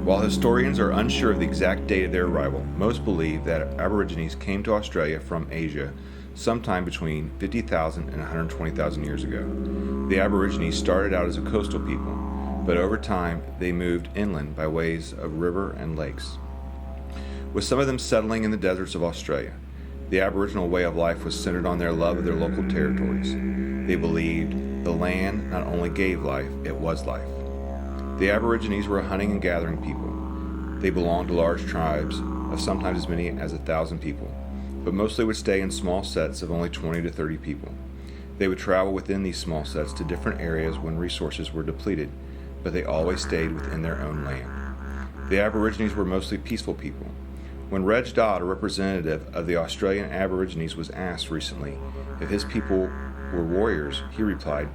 While historians are unsure of the exact date of their arrival, most believe that Aborigines came to Australia from Asia sometime between 50,000 and 120,000 years ago. The Aborigines started out as a coastal people, but over time they moved inland by ways of river and lakes, with some of them settling in the deserts of Australia. The Aboriginal way of life was centered on their love of their local territories. They believed the land not only gave life, it was life. The Aborigines were a hunting and gathering people. They belonged to large tribes of sometimes as many as 1,000 people, but mostly would stay in small sets of only 20 to 30 people. They would travel within these small sets to different areas when resources were depleted, but they always stayed within their own land. The Aborigines were mostly peaceful people. When Reg Dodd, a representative of the Australian Aborigines, was asked recently if his people were warriors, he replied,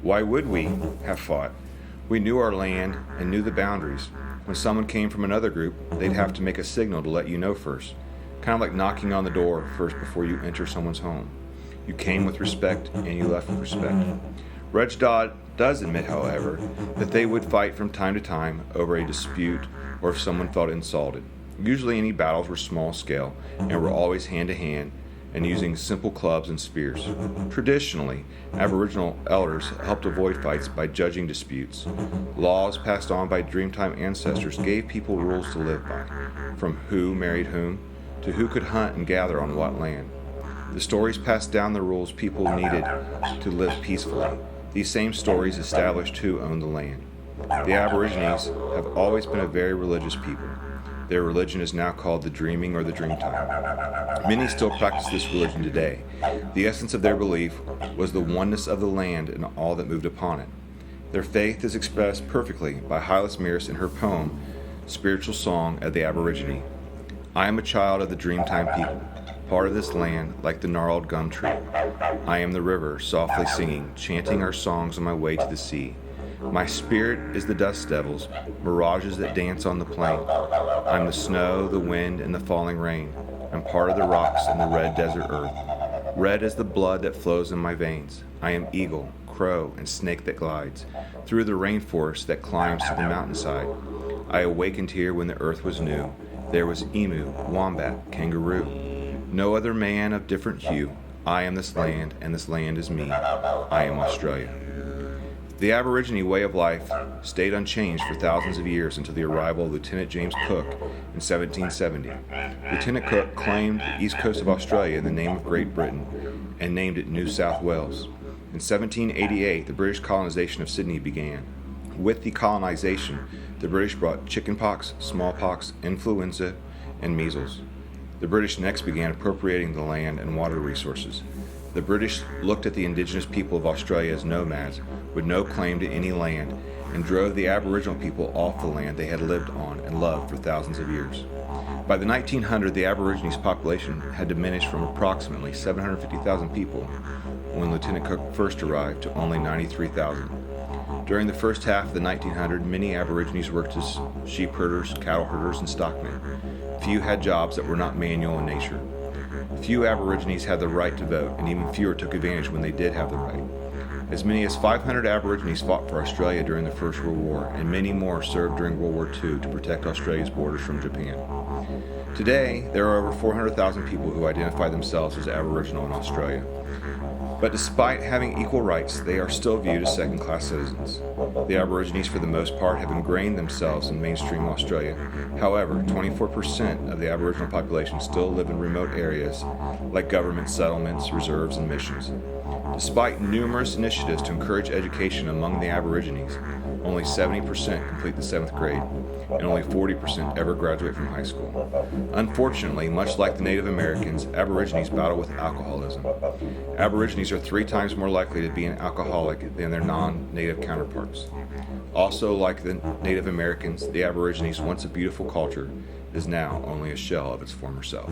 "Why would we have fought? We knew our land and knew the boundaries. When someone came from another group, they'd have to make a signal to let you know first. Kind of like knocking on the door first before you enter someone's home. You came with respect and you left with respect." Reg Dodd does admit, however, that they would fight from time to time over a dispute or if someone felt insulted. Usually any battles were small scale and were always hand to hand and using simple clubs and spears. Traditionally, Aboriginal elders helped avoid fights by judging disputes. Laws passed on by Dreamtime ancestors gave people rules to live by, from who married whom to who could hunt and gather on what land. The stories passed down the rules people needed to live peacefully. These same stories established who owned the land. The Aborigines have always been a very religious people. Their religion is now called the Dreaming or the Dreamtime. Many still practice this religion today. The essence of their belief was the oneness of the land and all that moved upon it. Their faith is expressed perfectly by Hylas Meares in her poem, Spiritual Song of the Aborigine. "I am a child of the Dreamtime people, part of this land like the gnarled gum tree. I am the river, softly singing, chanting our songs on my way to the sea. My spirit is the dust devils, mirages that dance on the plain. I'm the snow, the wind, and the falling rain. I'm part of the rocks and the red desert earth. Red is the blood that flows in my veins. I am eagle, crow, and snake that glides through the rainforest that climbs to the mountainside. I awakened here when the earth was new. There was emu, wombat, kangaroo. No other man of different hue. I am this land, and this land is me. I am Australia." The Aborigine way of life stayed unchanged for thousands of years until the arrival of Lieutenant James Cook in 1770. Lieutenant Cook claimed the east coast of Australia in the name of Great Britain and named it New South Wales. In 1788, the British colonization of Sydney began. With the colonization, the British brought chickenpox, smallpox, influenza, and measles. The British next began appropriating the land and water resources. The British looked at the indigenous people of Australia as nomads with no claim to any land and drove the Aboriginal people off the land they had lived on and loved for thousands of years. By the 1900s, the Aborigines population had diminished from approximately 750,000 people when Lieutenant Cook first arrived to only 93,000. During the first half of the 1900s, many Aborigines worked as sheep herders, cattle herders, and stockmen. Few had jobs that were not manual in nature. Few Aborigines had the right to vote, and even fewer took advantage when they did have the right. As many as 500 Aborigines fought for Australia during the First World War, and many more served during World War II to protect Australia's borders from Japan. Today, there are over 400,000 people who identify themselves as Aboriginal in Australia. But despite having equal rights, they are still viewed as second-class citizens. The Aborigines, for the most part, have ingrained themselves in mainstream Australia. However, 24% of the Aboriginal population still live in remote areas like government settlements, reserves, and missions. Despite numerous initiatives to encourage education among the Aborigines, only 70% complete the 7th grade, and only 40% ever graduate from high school. Unfortunately, much like the Native Americans, Aborigines battle with alcoholism. Aborigines are 3 times more likely to be an alcoholic than their non-native counterparts. Also, like the Native Americans, the Aborigines, once a beautiful culture, is now only a shell of its former self.